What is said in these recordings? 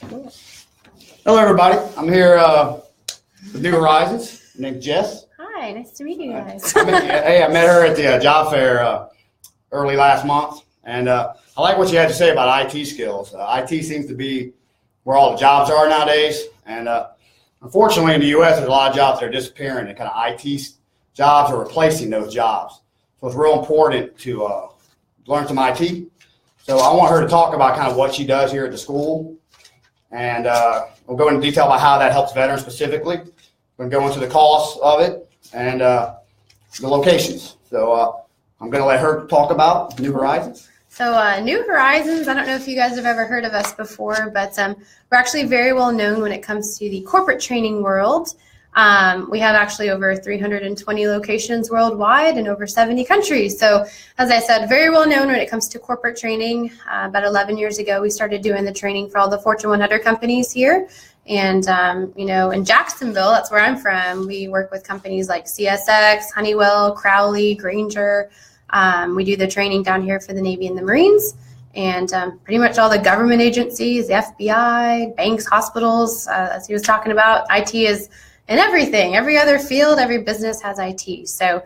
Hello, everybody. I'm here with New Horizons. My name's Jess. Hi, nice to meet you guys. I met her at the job fair early last month, and I like what you had to say about IT skills. IT seems to be where all the jobs are nowadays, and unfortunately in the U.S. there's a lot of jobs that are disappearing, and kind of IT jobs are replacing those jobs. So it's real important to learn some IT. So I want her to talk about kind of what she does here at the school, and we'll go into detail about how that helps veterans specifically. We're going to go into the costs of it and the locations. So I'm going to let her talk about New Horizons. So New Horizons, I don't know if you guys have ever heard of us before, but we're actually very well known when it comes to the corporate training world. We have actually over 320 locations worldwide in over 70 countries. So as I said, very well known when it comes to corporate training. About 11 years ago, we started doing the training for all the Fortune 100 companies here. And, in Jacksonville, that's where I'm from, we work with companies like CSX, Honeywell, Crowley, Grainger. We do the training down here for the Navy and the Marines. And pretty much all the government agencies, the FBI, banks, hospitals, as he was talking about, IT is in everything. Every other field, every business has IT. So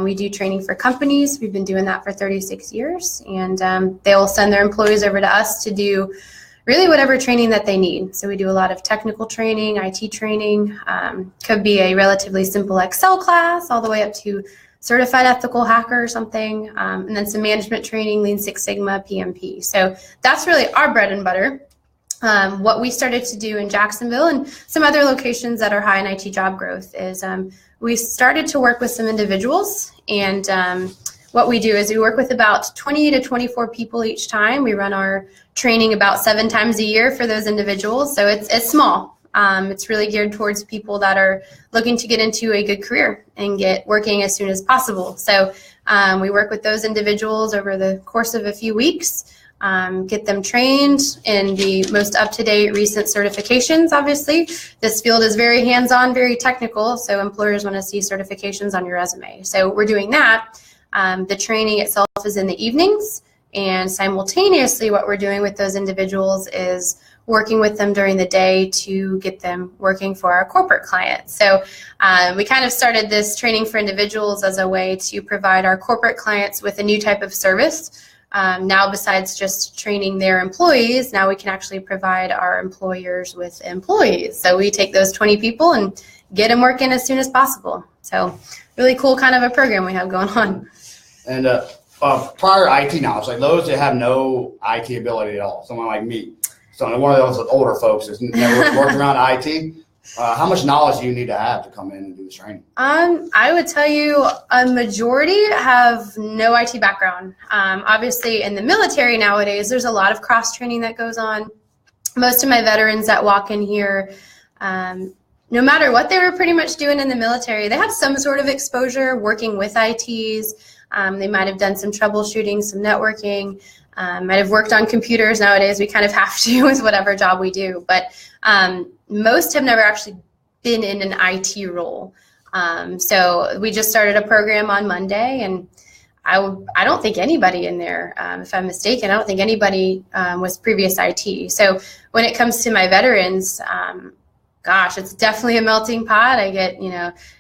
we do training for companies. We've been doing that for 36 years. And they will send their employees over to us to do really whatever training that they need. So we do a lot of technical training, IT training. Could be a relatively simple Excel class all the way up to certified ethical hacker or something. And then some management training, Lean Six Sigma, PMP. So that's really our bread and butter. What we started to do in Jacksonville and some other locations that are high in IT job growth is we started to work with some individuals, and what we do is we work with about 20 to 24 people each time. We run our training about 7 times a year for those individuals, so it's small. It's really geared towards people that are looking to get into a good career and get working as soon as possible. So we work with those individuals over the course of a few weeks. Get them trained in the most up-to-date recent certifications. Obviously, this field is very hands-on, very technical, so employers want to see certifications on your resume. So we're doing that. The training itself is in the evenings, and simultaneously what we're doing with those individuals is working with them during the day to get them working for our corporate clients. So we kind of started this training for individuals as a way to provide our corporate clients with a new type of service. Now, besides just training their employees, now we can actually provide our employers with employees. So we take those 20 people and get them working as soon as possible. So really cool kind of a program we have going on. And prior IT knowledge, like those that have no IT ability at all, someone like me, so one of those older folks that's never worked around IT, how much knowledge do you need to have to come in and do this training? I would tell you a majority have no IT background. Obviously, in the military nowadays, there's a lot of cross-training that goes on. Most of my veterans that walk in here, no matter what they were pretty much doing in the military, they have some sort of exposure working with ITs. They might have done some troubleshooting, some networking, might have worked on computers. Nowadays, we kind of have to with whatever job we do. But most have never actually been in an IT role. So we just started a program on Monday, and I don't think anybody in there, if I'm mistaken, I don't think anybody was previous IT. So when it comes to my veterans, gosh, it's definitely a melting pot. I get,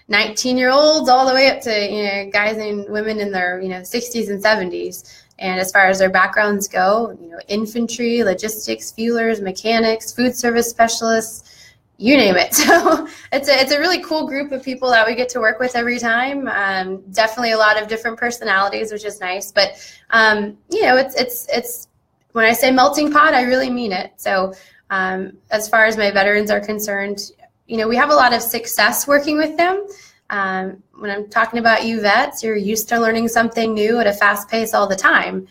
19-year-olds all the way up to, guys and women in their, 60s and 70s. And as far as their backgrounds go, infantry, logistics, fuelers, mechanics, food service specialists, you name it. So it's a really cool group of people that we get to work with every time. Definitely a lot of different personalities, which is nice. But it's when I say melting pot, I really mean it. So as far as my veterans are concerned, we have a lot of success working with them. When I'm talking about you vets, you're used to learning something new at a fast pace all the time.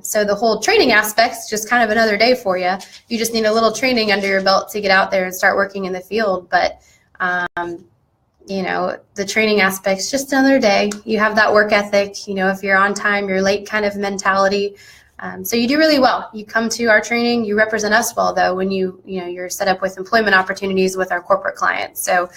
So the whole training aspect's just kind of another day for you. You just need a little training under your belt to get out there and start working in the field. But, the training aspect's just another day. You have that work ethic, if you're on time, you're late kind of mentality. So you do really well. You come to our training, you represent us well, though, when you're set up with employment opportunities with our corporate clients. So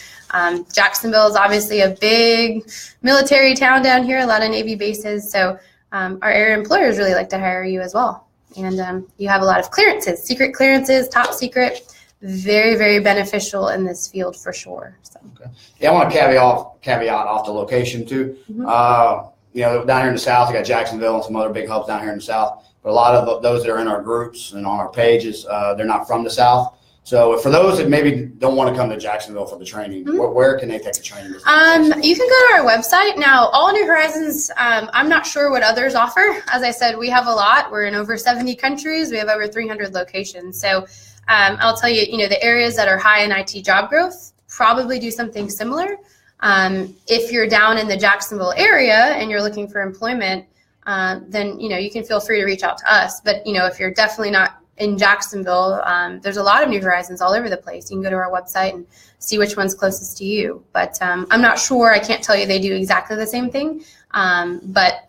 Jacksonville is obviously a big military town down here, a lot of Navy bases. So our area employers really like to hire you as well. And you have a lot of clearances, secret clearances, top secret. Very, very beneficial in this field for sure. So. Okay. Yeah, I want to caveat off the location too. Mm-hmm. Down here in the South, you got Jacksonville and some other big hubs down here in the South. But a lot of those that are in our groups and on our pages, they're not from the South. So for those that maybe don't want to come to Jacksonville for the training, where can they take the training? You can go to our website. Now, all New Horizons, I'm not sure what others offer. As I said, we have a lot. We're in over 70 countries. We have over 300 locations. So I'll tell you, the areas that are high in IT job growth probably do something similar. If you're down in the Jacksonville area and you're looking for employment, then, you can feel free to reach out to us. But, if you're definitely not in Jacksonville, there's a lot of New Horizons all over the place. You can go to our website and see which one's closest to you. But I'm not sure. I can't tell you they do exactly the same thing. But,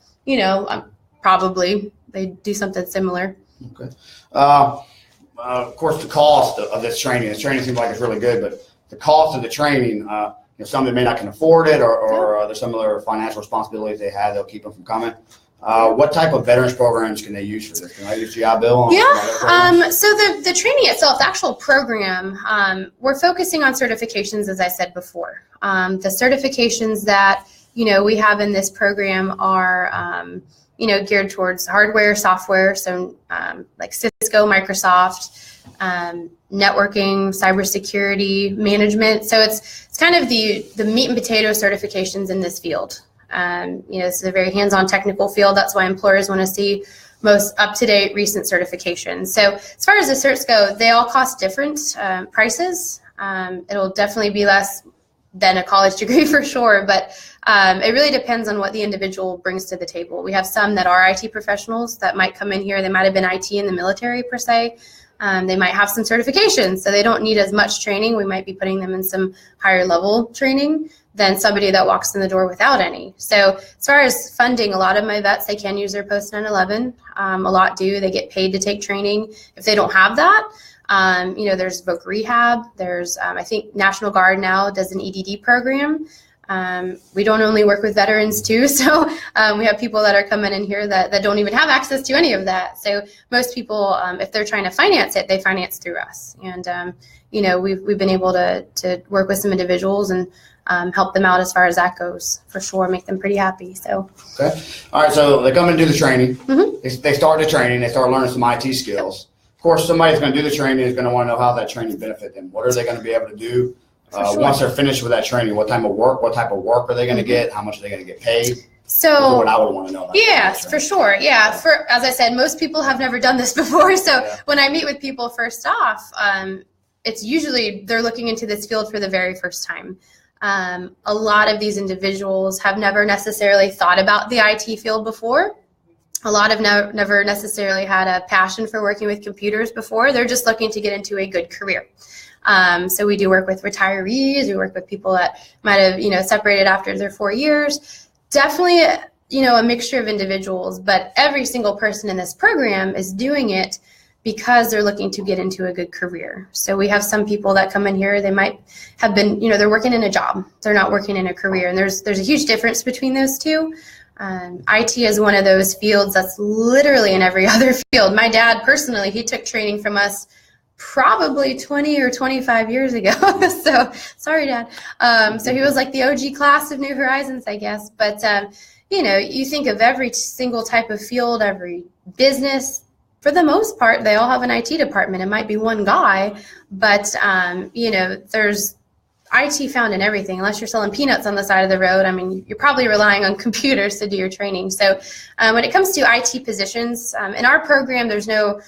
probably they do something similar. Okay. Of course, the cost of this training. This training seems like it's really good, but the cost of the training, some that may not can afford it, or there's some other financial responsibilities they have that'll keep them from coming. What type of veterans programs can they use for this? Can I use GI Bill? So the training itself, the actual program, we're focusing on certifications, as I said before. The certifications that we have in this program are geared towards hardware, software, so like Cisco, Microsoft, networking, cybersecurity, management. So it's kind of the meat and potato certifications in this field. This is a very hands-on technical field. That's why employers want to see most up-to-date recent certifications. So as far as the certs go, they all cost different prices. It'll definitely be less than a college degree for sure, but it really depends on what the individual brings to the table. We have some that are IT professionals that might come in here. They might have been IT in the military per se. They might have some certifications, so they don't need as much training. We might be putting them in some higher level training than somebody that walks in the door without any. So as far as funding, a lot of my vets, they can use their post 9/11. A lot do. They get paid to take training. If they don't have that, there's voc rehab. There's, I think National Guard now does an EDD program. We don't only work with veterans too, so we have people that are coming in here that don't even have access to any of that. So most people, if they're trying to finance it, they finance through us. And, we've been able to work with some individuals and help them out as far as that goes, for sure, make them pretty happy. So. Okay. All right. So they come and do the training. Mm-hmm. They start the training. They start learning some IT skills. Of course, somebody that's going to do the training is going to want to know how that training benefit them. What are they going to be able to do? Sure. Once they're finished with that training, what type of work are they going to get? How much are they going to get paid? So what I would want to know. Yes, for sure. Yeah. As I said, most people have never done this before. So when I meet with people, first off, it's usually they're looking into this field for the very first time. A lot of these individuals have never necessarily thought about the IT field before. A lot have never necessarily had a passion for working with computers before. They're just looking to get into a good career. So we do work with retirees. We work with people that might have, separated after their 4 years. Definitely, a mixture of individuals, but every single person in this program is doing it because they're looking to get into a good career. So we have some people that come in here, they might have been, they're working in a job. They're not working in a career. And there's a huge difference between those two. IT is one of those fields that's literally in every other field. My dad personally, he took training from us probably 20 or 25 years ago. So sorry, Dad. So he was like the OG class of New Horizons, I guess. But, you think of every single type of field, every business, for the most part, they all have an IT department. It might be one guy, but, there's IT found in everything. Unless you're selling peanuts on the side of the road, you're probably relying on computers to do your training. So when it comes to IT positions, in our program, there's no,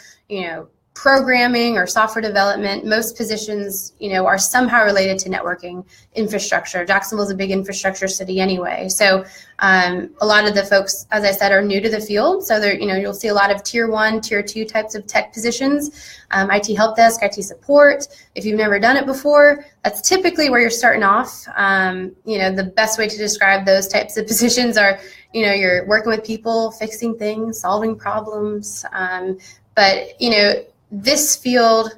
programming or software development. Most positions, are somehow related to networking infrastructure. Jacksonville's a big infrastructure city anyway. So a lot of the folks, as I said, are new to the field. So there, you'll see a lot of tier 1, tier 2 types of tech positions, IT help desk, IT support. If you've never done it before, that's typically where you're starting off. The best way to describe those types of positions are, you're working with people, fixing things, solving problems. But this field,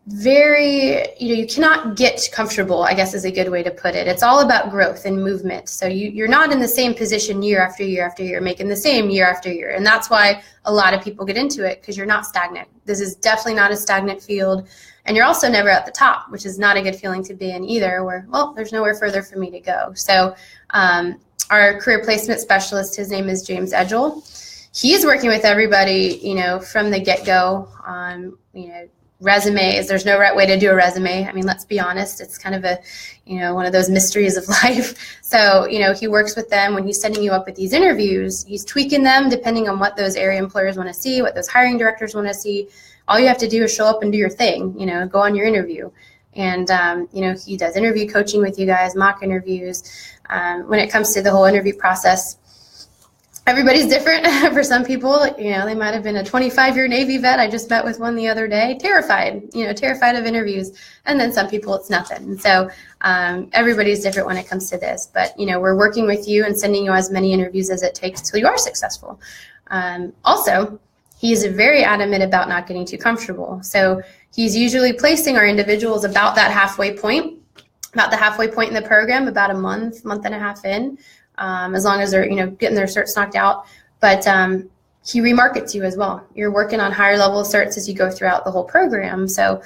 very, you cannot get comfortable, I guess is a good way to put it. It's all about growth and movement. So you're not in the same position year after year after year, making the same year after year. And that's why a lot of people get into it, because you're not stagnant. This is definitely not a stagnant field. And you're also never at the top, which is not a good feeling to be in either, where, well, there's nowhere further for me to go. So our career placement specialist, his name is James Edgel. He's working with everybody, from the get-go on, resumes. There's no right way to do a resume. I mean, let's be honest. It's kind of a, one of those mysteries of life. So, he works with them when he's setting you up with these interviews. He's tweaking them depending on what those area employers want to see, what those hiring directors want to see. All you have to do is show up and do your thing, go on your interview. And, he does interview coaching with you guys, mock interviews. When it comes to the whole interview process, everybody's different. For some people, they might have been a 25-year Navy vet. I just met with one the other day, terrified of interviews. And then some people, it's nothing. So everybody's different when it comes to this. But, we're working with you and sending you as many interviews as it takes till you are successful. Also, he's very adamant about not getting too comfortable. So he's usually placing our individuals about that halfway point, about the halfway point in the program, about a month and a half in. As long as they're, getting their certs knocked out. But he remarkets you as well. You're working on higher level certs as you go throughout the whole program. So,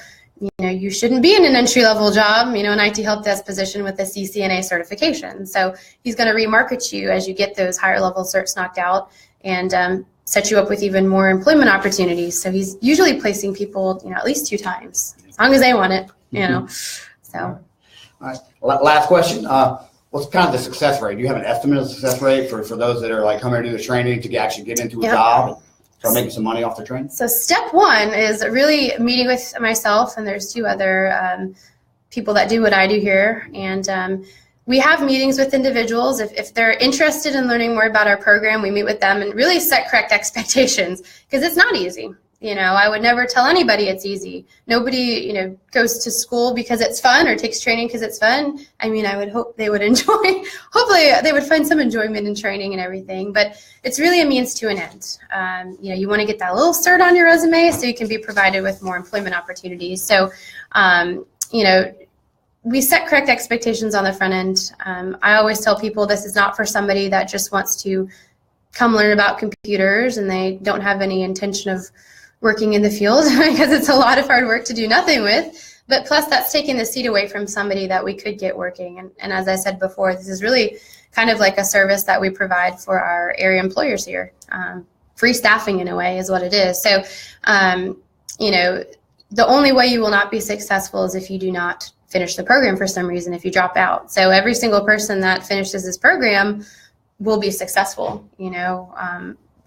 you shouldn't be in an entry level job, an IT help desk position with a CCNA certification. So he's going to remarket you as you get those higher level certs knocked out and set you up with even more employment opportunities. So he's usually placing people, at least 2 times, as long as they want it, So. All right. Last question. What's kind of the success rate? Do you have an estimate of the success rate for those that are like coming to do the training to actually get into a job, start making some money off the training? So step 1 is really meeting with myself, and there's 2 other people that do what I do here. And we have meetings with individuals. If they're interested in learning more about our program, we meet with them and really set correct expectations, because it's not easy. I would never tell anybody it's easy. Nobody, goes to school because it's fun or takes training because it's fun. I mean, I would hope they would enjoy, hopefully they would find some enjoyment in training and everything, but it's really a means to an end. You want to get that little cert on your resume so you can be provided with more employment opportunities. So, we set correct expectations on the front end. I always tell people this is not for somebody that just wants to come learn about computers and they don't have any intention of working in the field, because it's a lot of hard work to do nothing with. But plus, that's taking the seat away from somebody that we could get working. And as I said before, this is really kind of like a service that we provide for our area employers here. Free staffing in a way is what it is. So, the only way you will not be successful is if you do not finish the program for some reason, if you drop out. So every single person that finishes this program will be successful.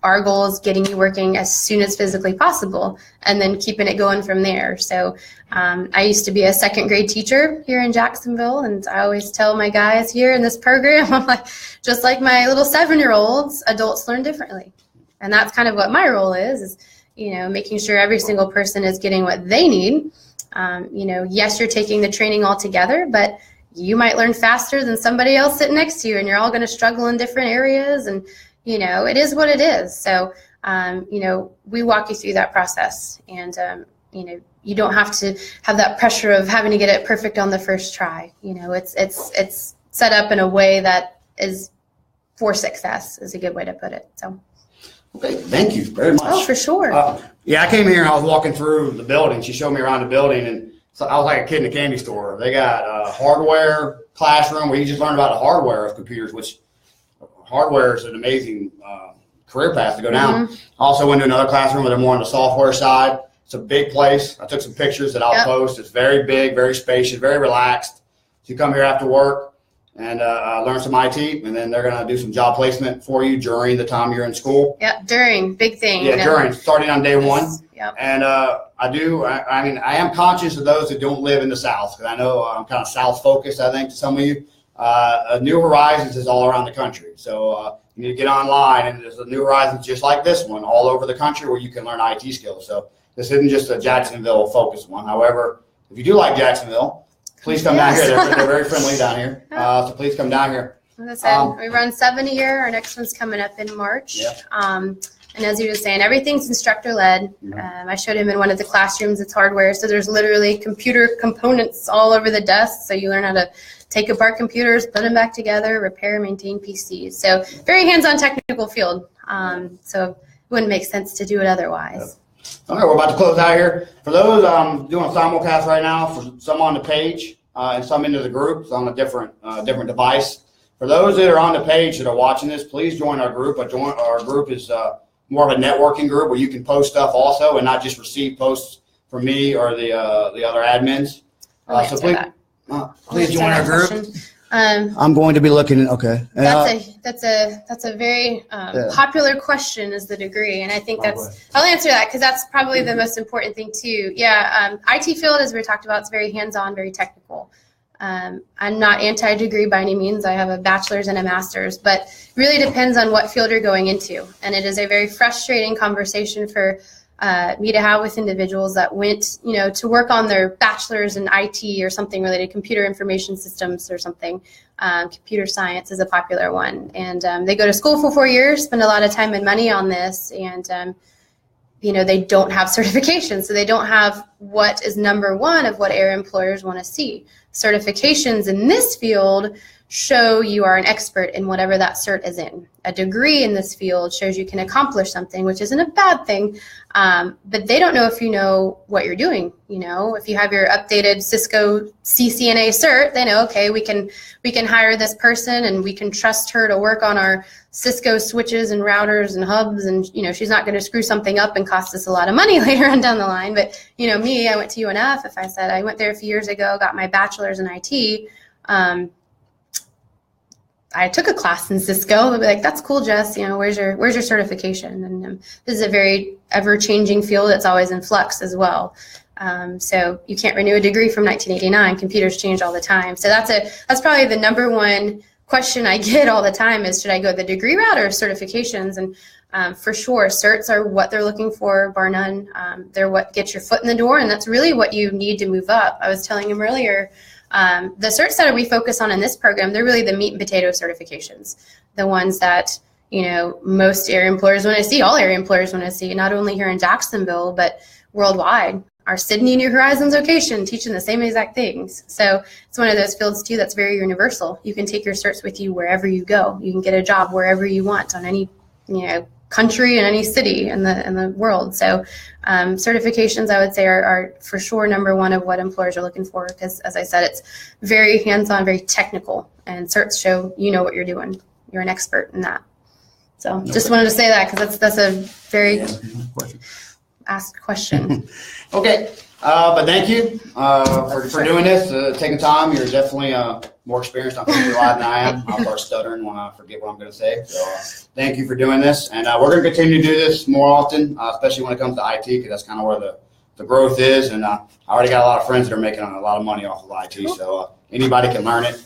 Our goal is getting you working as soon as physically possible and then keeping it going from there. So I used to be a 2nd grade teacher here in Jacksonville, and I always tell my guys here in this program, I'm like, just like my little 7-year-olds, adults learn differently. And that's kind of what my role is making sure every single person is getting what they need. Yes, you're taking the training all together, but you might learn faster than somebody else sitting next to you, and you're all going to struggle in different areas. And it is what it is. So, we walk you through that process, and, you don't have to have that pressure of having to get it perfect on the first try. It's set up in a way that is for success is a good way to put it. So. Okay. Thank you very much. Oh, for sure. I came here and I was walking through the building. She showed me around the building, and so I was like a kid in a candy store. They got a hardware classroom where you just learn about the hardware of computers, which hardware is an amazing career path to go down. Mm-hmm. Also went to another classroom where they're more on the software side. It's a big place. I took some pictures that I'll post. It's very big, very spacious, very relaxed. So you come here after work and learn some IT, and then they're going to do some job placement for you during the time you're in school. Yeah, during, big thing. Yeah, during, starting on day 1. Yep. And I am conscious of those that don't live in the South, because I know I'm kind of South focused, I think, to some of you. New Horizons is all around the country. So you need to get online, and there's a New Horizons just like this one all over the country where you can learn IT skills. So this isn't just a Jacksonville focused one. However, if you do like Jacksonville, please come down here. They're very friendly down here. So please come down here. As I said, we run 7 a year. Our next one's coming up in March. Yeah. And as you were saying, everything's instructor-led. I showed him in one of the classrooms, it's hardware. So there's literally computer components all over the desk. So you learn how to take apart computers, put them back together, repair, maintain PCs. So very hands-on technical field. So it wouldn't make sense to do it otherwise. All right, we're about to close out here. For those doing a simulcast right now, for some on the page and some into the groups on a different device. For those that are on the page that are watching this, please join our group. Our group is more of a networking group where you can post stuff also and not just receive posts from me or the other admins. So please join our group. I'm going to be looking at, okay. That's a very popular question, is the degree. And I think I'll answer that because that's probably the most important thing too. Yeah, IT field, as we talked about, it's very hands-on, very technical. I'm not anti-degree by any means. I have a bachelor's and a master's, but it really depends on what field you're going into. And it is a very frustrating conversation for me to have with individuals that went, to work on their bachelor's in IT or something related, computer information systems or something. Computer science is a popular one. And they go to school for 4 years, spend a lot of time and money on this, and they don't have certifications. So they don't have what is number one of what air employers want to see. Certifications in this field show you are an expert in whatever that cert is in. A degree in this field shows you can accomplish something, which isn't a bad thing, but they don't know if you know what you're doing. If you have your updated Cisco CCNA cert, they know, okay, we can hire this person and we can trust her to work on our Cisco switches and routers and hubs, and she's not going to screw something up and cost us a lot of money later on down the line. But me, I went to UNF. If I said I went there a few years ago, got my bachelor's in IT, I took a class in Cisco. They'll be like, "That's cool, Jess. Where's your certification?" And this is a very ever-changing field. It's always in flux as well. So you can't renew a degree from 1989. Computers change all the time. So that's probably the number one question I get all the time is, should I go the degree route or certifications? And for sure, certs are what they're looking for, bar none. They're what gets your foot in the door, and that's really what you need to move up. I was telling him earlier. The certs that we focus on in this program, they're really the meat and potato certifications, the ones that, most area employers want to see, all area employers want to see, not only here in Jacksonville, but worldwide. Our Sydney New Horizons location teaching the same exact things. So it's one of those fields too that's very universal. You can take your certs with you wherever you go. You can get a job wherever you want on any, country and any city in the world. So certifications, I would say, are for sure number one of what employers are looking for, because, as I said, it's very hands-on, very technical, and certs show what you're doing. You're an expert in that. So just wanted to say that because that's a very asked question. Okay, but thank you for doing this, taking time. You're definitely more experienced on computer live than I am. I'll start stuttering when I forget what I'm going to say. So thank you for doing this. And we're going to continue to do this more often, especially when it comes to IT, because that's kind of where the growth is. And I already got a lot of friends that are making a lot of money off of IT, so anybody can learn it.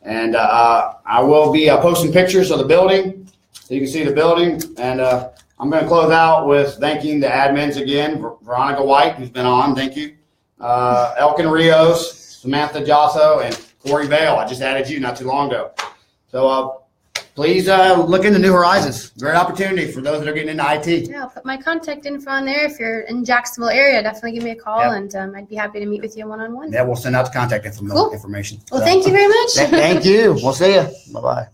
And I will be posting pictures of the building so you can see the building. And I'm going to close out with thanking the admins again, Veronica White, who's been on. Thank you. Elkin Rios, Samantha Josso, and Corey Vale. I just added you not too long ago. So please look into New Horizons. Great opportunity for those that are getting into IT. Yeah, I'll put my contact info on there. If you're in Jacksonville area, definitely give me a call, and I'd be happy to meet with you one-on-one. Yeah, we'll send out the contact information. Well, thank you very much. Thank you. We'll see you. Bye-bye.